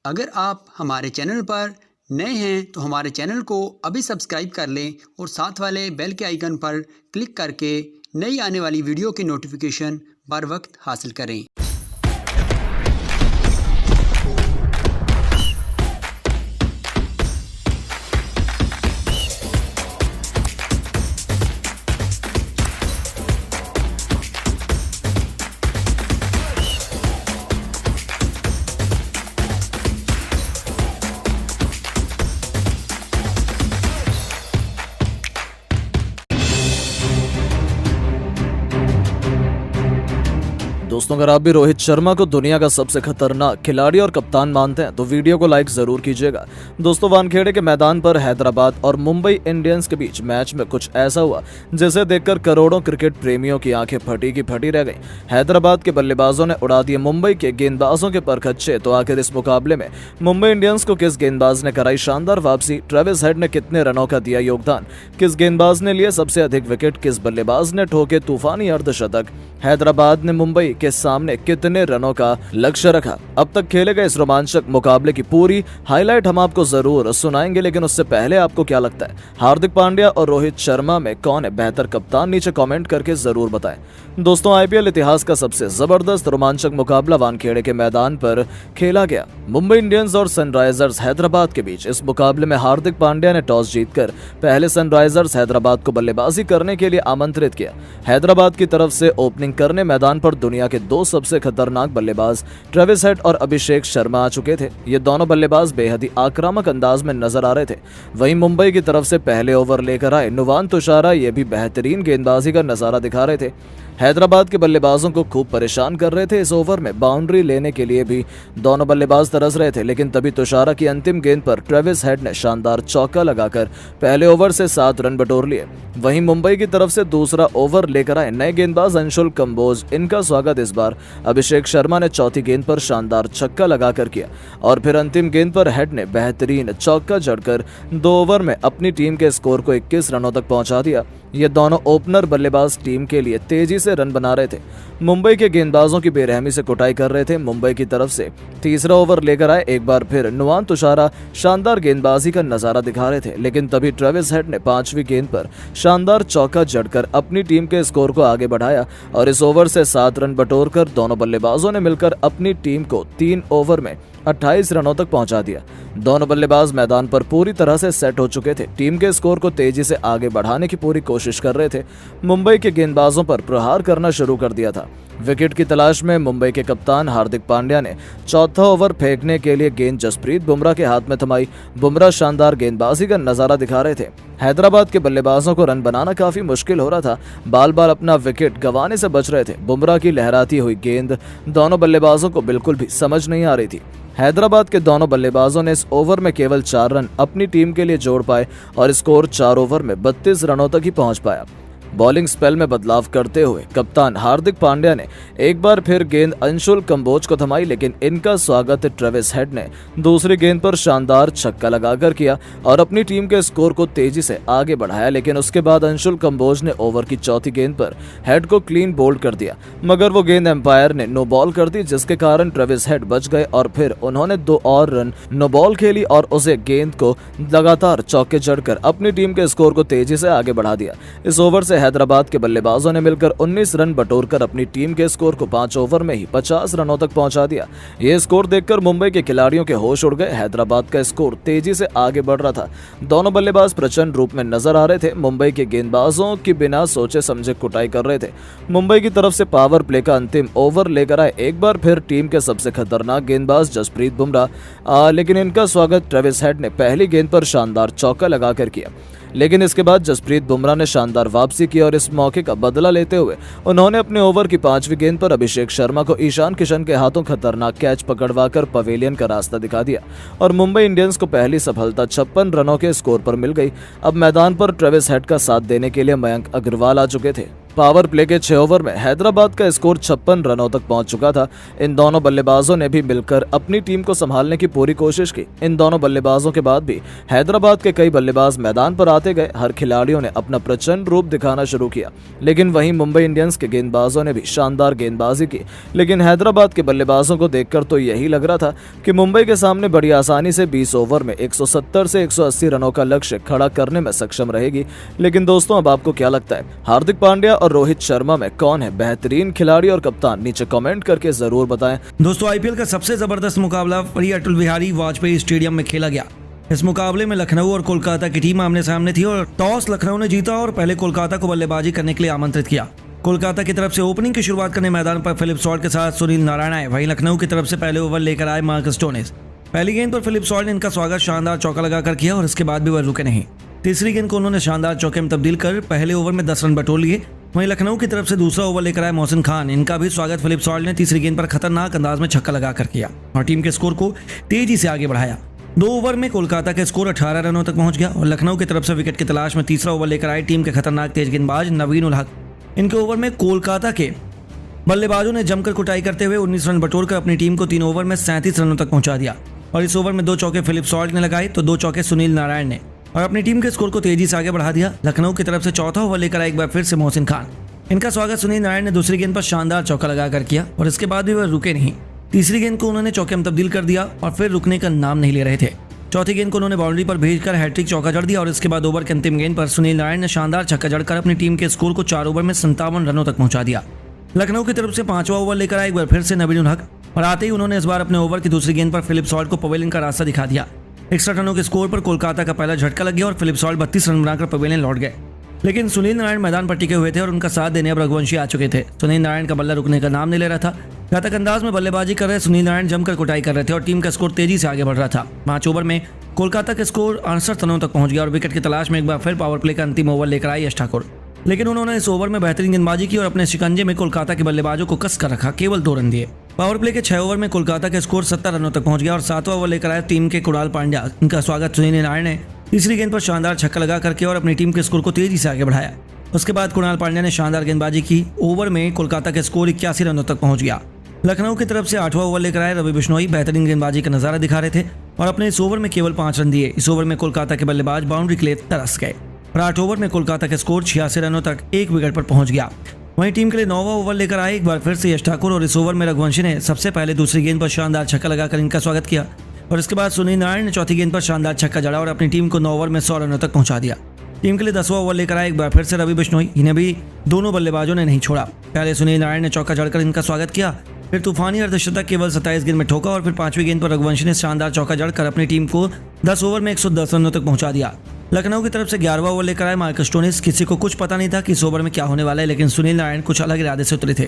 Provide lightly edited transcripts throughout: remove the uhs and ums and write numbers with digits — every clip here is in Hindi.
अगर आप हमारे चैनल पर नए हैं तो हमारे चैनल को अभी सब्सक्राइब कर लें और साथ वाले बेल के आइकन पर क्लिक करके नई आने वाली वीडियो की नोटिफिकेशन बर वक्त हासिल करें। दोस्तों, अगर आप भी रोहित शर्मा को दुनिया का सबसे खतरनाक खिलाड़ी और कप्तान मानते हैं तो वीडियो को लाइक जरूर कीजिएगा। दोस्तों, वानखेड़े के मैदान पर हैदराबाद और मुंबई इंडियंस के बीच मैच में कुछ ऐसा हुआ जिसे देखकर करोड़ों क्रिकेट प्रेमियों की आंखें फटी की फटी रह गईं। हैदराबाद के बल्लेबाजों ने उड़ा दिए मुंबई के गेंदबाजों के परखच्चे। तो आखिर इस मुकाबले में मुंबई इंडियंस को किस गेंदबाज ने कराई शानदार वापसी, ट्रेविस हेड ने कितने रनों का दिया योगदान, किस गेंदबाज ने लिए सबसे अधिक विकेट, किस बल्लेबाज ने ठोके तूफानी अर्धशतक, हैदराबाद ने मुंबई के सामने कितने रनों का लक्ष्य रखा। अब तक खेले गए इस रोमांचक मुकाबले की पूरी हाईलाइट हम आपको जरूर सुनाएंगे, लेकिन उससे पहले आपको क्या लगता है, हार्दिक पांड्या और रोहित शर्मा में कौन है बेहतर कप्तान? नीचे कमेंट करके जरूर बताएं। दोस्तों, आईपीएल इतिहास का सबसे जबरदस्त रोमांचक मुकाबला वानखेड़े के मैदान पर खेला गया। मुंबई इंडियंस और सनराइजर्स हैदराबाद के बीच इस मुकाबले में हार्दिक पांड्या ने टॉस जीतकर पहले सनराइजर्स हैदराबाद को बल्लेबाजी करने के लिए आमंत्रित किया। हैदराबाद की तरफ से ओपनिंग करने मैदान पर दुनिया के दो सबसे खतरनाक बल्लेबाज ट्रेविस हेड और अभिषेक शर्मा आ चुके थे। ये दोनों बल्लेबाज बेहद ही आक्रामक अंदाज में नजर आ रहे थे। वहीं मुंबई की तरफ से पहले ओवर लेकर आए नुवान तुषारा ये भी बेहतरीन गेंदबाजी का नजारा दिखा रहे थे। हैदराबाद के बल्लेबाजों को खूब परेशान कर रहे थे। इस ओवर में बाउंड्री लेने के लिए भी दोनों बल्लेबाज तरस रहे थे, लेकिन तभी तुषारा की अंतिम गेंद पर ट्रेविस हेड ने शानदार चौका लगाकर पहले ओवर से 7 रन बटोर लिए। वहीं मुंबई की तरफ से दूसरा ओवर लेकर आए नए गेंदबाज अंशुल कंबोज। इनका स्वागत इस बार अभिषेक शर्मा ने चौथी गेंद पर शानदार छक्का लगाकर किया और फिर अंतिम गेंद पर हेड ने बेहतरीन चौका जड़कर 2 ओवर में अपनी टीम के स्कोर को 21 रनों तक पहुंचा दिया। ये दोनों ओपनर बल्लेबाज टीम के लिए तेजी से रन बना रहे थे। मुंबई के गेंदबाजों की बेरहमी से कुटाई कर रहे थे। मुंबई की तरफ से तीसरा ओवर लेकर आए एक बार फिर नुवान तुषारा शानदार गेंदबाजी का नजारा दिखा रहे थे, लेकिन तभी ट्रेविस हेड ने 5वीं गेंद पर शानदार चौका जड़कर अपनी टीम के स्कोर को आगे बढ़ाया और इस ओवर से 7 रन बटोरकर दोनों बल्लेबाजों ने मिलकर अपनी टीम को 3 ओवर में 28 रनों तक पहुंचा दिया। दोनों बल्लेबाज मैदान पर पूरी तरह से सेट हो चुके थे। टीम के स्कोर को तेजी से आगे बढ़ाने की पूरी कोशिश कर रहे थे। मुंबई के गेंदबाजों पर प्रहार करना शुरू कर दिया था। विकेट की तलाश में मुंबई के कप्तान हार्दिक पांड्या ने चौथा ओवर फेंकने के लिए गेंद जसप्रीत बुमराह के हाथ में थमाई। बुमराह शानदार गेंदबाजी का नजारा दिखा रहे थे। हैदराबाद के बल्लेबाजों को रन बनाना काफी मुश्किल हो रहा था। बाल बाल अपना विकेट गंवाने से बच रहे थे। बुमराह की लहराती हुई गेंद दोनों बल्लेबाजों को बिल्कुल भी समझ नहीं आ रही थी। हैदराबाद के दोनों बल्लेबाजों ने इस ओवर में केवल 4 रन अपनी टीम के लिए जोड़ पाए और स्कोर 4 ओवर में 32 रनों तक ही पहुंच पाया। बॉलिंग स्पेल में बदलाव करते हुए कप्तान हार्दिक पांड्या ने एक बार फिर गेंद अंशुल कंबोज को थमाई, लेकिन इनका स्वागत ट्रेविस हेड ने दूसरी गेंद पर शानदार छक्का लगाकर किया और अपनी टीम के स्कोर को तेजी से आगे बढ़ाया। लेकिन उसके बाद अंशुल कंबोज ने ओवर की चौथी गेंद पर हेड को क्लीन बोल्ड कर दिया, मगर वो गेंद एम्पायर ने नो बॉल कर दी, जिसके कारण ट्रेविस हेड बच गए और फिर उन्होंने 2 और रन नो बॉल खेली और उसे गेंद को लगातार चौके जड़कर अपनी टीम के स्कोर को तेजी से आगे बढ़ा दिया। इस ओवर से हैदराबाद के बल्लेबाजों ने मिलकर 19 रन बटोरकर अपनी टीम के स्कोर को 5 ओवर में ही 50 रनों तक पहुंचा दिया। यह स्कोर देखकर मुंबई के खिलाड़ियों के होश उड़ गए। हैदराबाद का स्कोर तेजी से आगे बढ़ रहा था। दोनों बल्लेबाज प्रचंड रूप में नजर आ रहे थे। मुंबई के गेंदबाजों की बिना सोचे समझे कुटाई कर रहे थे। मुंबई की तरफ से पावर प्ले का अंतिम ओवर लेकर आए एक बार फिर टीम के सबसे खतरनाक गेंदबाज जसप्रीत बुमराह, लेकिन इनका स्वागत ट्रेविस हेड ने पहली गेंद पर शानदार चौका लगाकर किया। लेकिन इसके बाद जसप्रीत बुमराह ने शानदार वापसी की और इस मौके का बदला लेते हुए उन्होंने अपने ओवर की 5वीं गेंद पर अभिषेक शर्मा को ईशान किशन के हाथों खतरनाक कैच पकड़वाकर पवेलियन का रास्ता दिखा दिया और मुंबई इंडियंस को पहली सफलता 56 रनों के स्कोर पर मिल गई। अब मैदान पर ट्रेविस हेड का साथ देने के लिए मयंक अग्रवाल आ चुके थे। पावर प्ले के 6 ओवर में हैदराबाद का स्कोर 56 रनों तक पहुंच चुका था। इन दोनों बल्लेबाजों ने भी मिलकर अपनी टीम को संभालने की पूरी कोशिश की। इन दोनों बल्लेबाजों के बाद भी हैदराबाद के कई बल्लेबाज मैदान पर आते गए। हर खिलाड़ियों ने अपना प्रचंड रूप दिखाना शुरू किया, लेकिन वहीं मुंबई इंडियंस के गेंदबाजों ने भी शानदार गेंदबाजी की। लेकिन हैदराबाद के बल्लेबाजों को देखकर तो यही लग रहा था कि मुंबई के सामने बड़ी आसानी से 20 ओवर में 170 से 180 रनों का लक्ष्य खड़ा करने में सक्षम रहेगी। लेकिन दोस्तों, अब आपको क्या लगता है, हार्दिक पांड्या और रोहित शर्मा में कौन है बेहतरीन खिलाड़ी और कप्तान? नीचे कमेंट करके जरूर बताएं। दोस्तों, आईपीएल का सबसे जबरदस्त मुकाबला वही अटल बिहारी वाजपेयी स्टेडियम में खेला गया। इस मुकाबले में लखनऊ और कोलकाता की टीम आमने सामने थी और टॉस लखनऊ ने जीता और पहले कोलकाता को बल्लेबाजी करने के लिए आमंत्रित किया। कोलकाता की तरफ से ओपनिंग की शुरुआत करने मैदान पर फिलिप सॉल्ट के साथ सुनील नारायण आए। वहीं लखनऊ की तरफ से पहले ओवर लेकर आए मार्कस स्टोनिस। पहली गेंद पर फिलिप सॉल्ट ने इनका स्वागत शानदार चौका लगाकर किया और इसके बाद भी वह रुके नहीं। तीसरी गेंद को उन्होंने शानदार चौके में तब्दील कर पहले ओवर में 10 रन बटोर लिए। वहीं लखनऊ की तरफ से दूसरा ओवर लेकर आए मोहसिन खान। इनका भी स्वागत फिलिप सॉल्ट ने तीसरी गेंद पर खतरनाक अंदाज में छक्का लगाकर किया और टीम के स्कोर को तेजी से आगे बढ़ाया। 2 ओवर में कोलकाता का स्कोर 18 रनों तक पहुंच गया और लखनऊ की तरफ से विकेट की तलाश में तीसरा ओवर लेकर आए टीम के खतरनाक तेज गेंदबाज नवीन उल हक। इनके ओवर में कोलकाता के बल्लेबाजों ने जमकर कुटाई करते हुए 19 रन बटोरकर अपनी टीम को 3 ओवर में 37 रनों तक पहुंचा दिया। और इस ओवर में 2 चौके फिलिप सॉल्ट ने लगाए तो 2 चौके सुनील नारायण ने और अपनी टीम के स्कोर को तेजी से आगे बढ़ा दिया। लखनऊ की तरफ से चौथा ओवर लेकर आए एक बार फिर से मोहसिन खान। इनका स्वागत सुनील नारायण ने दूसरी गेंद पर शानदार चौका लगाकर किया और इसके बाद भी वह रुके नहीं। तीसरी गेंद को उन्होंने चौके में तब्दील कर दिया और फिर रुकने का नाम नहीं ले रहे थे। चौथी गेंद को उन्होंने बाउंड्री पर भेजकर हैट्रिक चौका जड़ दिया और इसके बाद ओवर की अंतिम गेंद पर सुनील नारायण ने शानदार छक्का जड़कर अपनी टीम के स्कोर को 4 ओवर में 57 रनों तक पहुंचा दिया। लखनऊ की तरफ से 5वां ओवर लेकर आए एक बार फिर से नवीन उल हक और आते ही उन्होंने इस बार अपने ओवर की दूसरी गेंद पर फिलिप सॉल्ट को पवेलियन का रास्ता दिखा दिया। 61 रनों के स्कोर पर कोलकाता का पहला झटका लग गया और फिलिप सॉल्ट 32 रन बनाकर पवेलियन लौट गए। लेकिन सुनील नारायण मैदान पर टिके हुए थे और उनका साथ देने अब रघुवंशी आ चुके थे। सुनील नारायण का बल्ला रुकने का नाम नहीं ले रहा था। घातक अंदाज में बल्लेबाजी कर रहे सुनील नारायण जमकर कुटाई कर रहे थे और टीम का स्कोर तेजी से आगे बढ़ रहा था। 5 ओवर में कोलकाता का स्कोर 68 रनों तक पहुंच गया और विकेट की तलाश में एक बार फिर पावर प्ले का अंतिम ओवर लेकर आई यश ठाकुर। लेकिन उन्होंने इस ओवर में बेहतरीन गेंदबाजी की और अपने शिकंजे में कोलकाता के बल्लेबाजों को कस कर रखा। केवल 2 रन दिए। पावर प्ले के 6 ओवर में कोलकाता का स्कोर 70 रनों तक पहुंच गया और 7वां ओवर लेकर आए टीम के कुणाल पांड्या। इनका स्वागत सुनील नारायण ने तीसरी गेंद पर शानदार छक्का लगा करके और अपनी टीम के स्कोर को तेजी से आगे बढ़ाया। उसके बाद कुणाल पांड्या ने शानदार गेंदबाजी की। ओवर में कोलकाता का स्कोर 81 रनों तक पहुंच गया। लखनऊ की तरफ से 8वां ओवर लेकर आए रवि बिश्नोई बेहतरीन गेंदबाजी का नजारा दिखा रहे थे और अपने इस ओवर में केवल 5 रन दिए। इस ओवर में कोलकाता के बल्लेबाज बाउंड्री के लिए तरस गए और 8 ओवर में कोलकाता का स्कोर 86 रनों तक 1 विकेट पर पहुंच गया। वहीं टीम के लिए 9वां ओवर लेकर आए एक बार फिर से यश ठाकुर और इस ओवर में रघुवंशी ने सबसे पहले दूसरी गेंद पर शानदार छक्का लगाकर इनका स्वागत किया और इसके बाद सुनील नारायण ने चौथी गेंद पर शानदार छक्का जड़ा और अपनी टीम को 9 ओवर में 100 रनों तक पहुंचा दिया। टीम के लिए 10वां ओवर लेकर आए एक बार फिर से रवि बिश्नोई। इन्हें भी दोनों बल्लेबाजों ने नहीं छोड़ा। पहले सुनील नारायण ने चौका जड़कर इनका स्वागत किया, फिर तूफानी अर्धशतक केवल 27 गेंद में ठोका और फिर 5वीं गेंद पर रघुवंशी ने शानदार चौका जड़कर अपनी टीम को 10 ओवर में 110 रनों तक पहुंचा दिया। लखनऊ की तरफ से 11वां ओवर लेकर आए मार्कस स्टोनिस। किसी को कुछ पता नहीं था कि इस ओवर में क्या होने वाला है, लेकिन सुनील नारायण कुछ अलग इरादे से उतरे थे।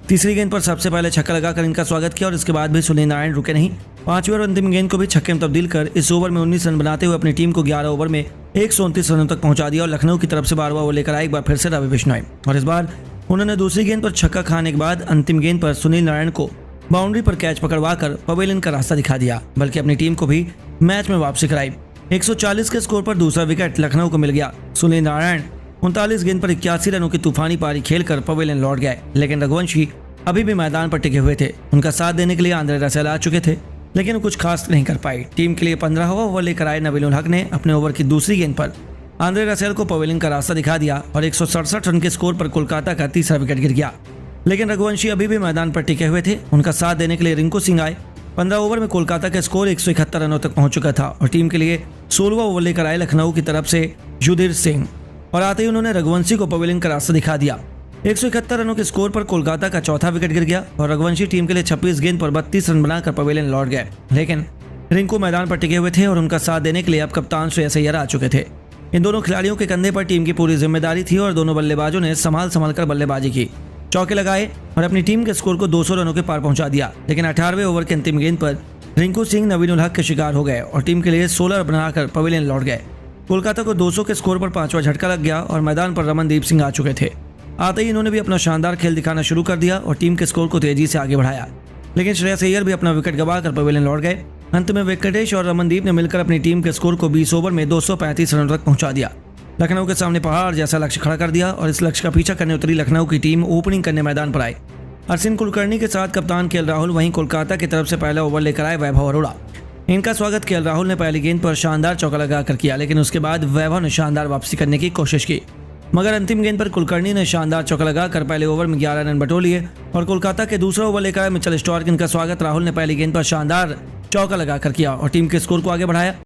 तीसरी गेंद पर सबसे पहले छक्का लगाकर इनका स्वागत किया और इसके बाद भी सुनील नारायण रुके नहीं। 5वीं और अंतिम गेंद को भी छक्के में तब्दील कर इस ओवर में 19 रन बनाते हुए अपनी टीम को 11 ओवर में 129 रनों तक पहुंचा दिया और लखनऊ की तरफ से 12वां ओवर लेकर आए एक बार फिर से रवि बिश्नोई और इस बार उन्होंने दूसरी गेंद पर छक्का खाने के बाद अंतिम गेंद पर सुनील नारायण को बाउंड्री पर कैच पकड़वाकर पवेलियन का रास्ता दिखा दिया, बल्कि अपनी टीम को भी मैच में वापसी कराई। 140 के स्कोर पर दूसरा विकेट लखनऊ को मिल गया। सुनील नारायण 39 गेंद पर 81 रनों की तूफानी पारी खेलकर पवेलियन लौट गए, लेकिन रघुवंशी अभी भी मैदान पर टिके हुए थे। उनका साथ देने के लिए आंद्रे रसेल आ चुके थे, लेकिन कुछ खास नहीं कर पाई। टीम के लिए 15वां ओवर लेकर आए नवीन उल हक ने अपने ओवर की दूसरी गेंद पर आंद्रे रसेल को पवेलियन का रास्ता दिखा दिया और 167 रन के स्कोर पर कोलकाता का तीसरा विकेट गिर गया। लेकिन रघुवंशी अभी भी मैदान पर टिके हुए थे। उनका साथ देने के लिए रिंकू सिंह आए। 15 ओवर में कोलकाता का स्कोर 171 रनों तक पहुंच चुका था और टीम के लिए 16वां ओवर लेकर आए लखनऊ की तरफ से युधिर सिंह और आते ही उन्होंने रघुवंशी को पवेलियन का रास्ता दिखा दिया। 171 रनों के स्कोर पर कोलकाता का चौथा विकेट गिर गया और रघुवंशी टीम के लिए 26 गेंद पर 32 रन बनाकर पवेलियन लौट गए। लेकिन रिंकू मैदान पर टिके हुए थे और उनका साथ देने के लिए अब कप्तान श्रेयस अय्यर आ चुके थे। इन दोनों खिलाड़ियों के कंधे पर टीम की पूरी जिम्मेदारी थी और दोनों बल्लेबाजों ने संभाल कर बल्लेबाजी की, चौके लगाए और अपनी टीम के स्कोर को 200 रनों के पार पहुंचा दिया। लेकिन 18वें ओवर के अंतिम गेंद पर रिंकू सिंह नवीन उल हक के शिकार हो गए और टीम के लिए 16 रन बनाकर पवेलियन लौट गए। कोलकाता को 200 के स्कोर पर 5वां झटका लग गया और मैदान पर रमनदीप सिंह आ चुके थे। आते ही इन्होंने भी अपना शानदार खेल दिखाना शुरू कर दिया और टीम के स्कोर को तेजी से आगे बढ़ाया। लेकिन श्रेयस अय्यर भी अपना विकेट गंवाकर पवेलियन लौट गए। अंत में वेंकटेश और रमनदीप ने मिलकर अपनी टीम के स्कोर को 20 ओवर में 235 रनों तक पहुंचा दिया। लखनऊ के सामने पहाड़ जैसा लक्ष्य खड़ा कर दिया और इस लक्ष्य का पीछा करने उतरी लखनऊ की टीम ओपनिंग करने मैदान पर आई। अश्विन कुलकर्णी के साथ कप्तान केएल राहुल, वहीं कोलकाता की तरफ से पहला ओवर लेकर आए वैभव अरोड़ा। इनका स्वागत केएल राहुल ने पहली गेंद पर शानदार चौका लगाकर किया, लेकिन उसके बाद वैभव ने शानदार वापसी करने की कोशिश की, मगर अंतिम गेंद पर कुलकर्णी ने शानदार चौका लगाकर पहले ओवर में 11 रन बटोर लिए और कोलकाता के दूसरा ओवर लेकर आए मिचेल स्टार्क। इनका स्वागत राहुल ने पहली गेंद पर शानदार चौका लगाकर किया और टीम के स्कोर को आगे बढ़ाया।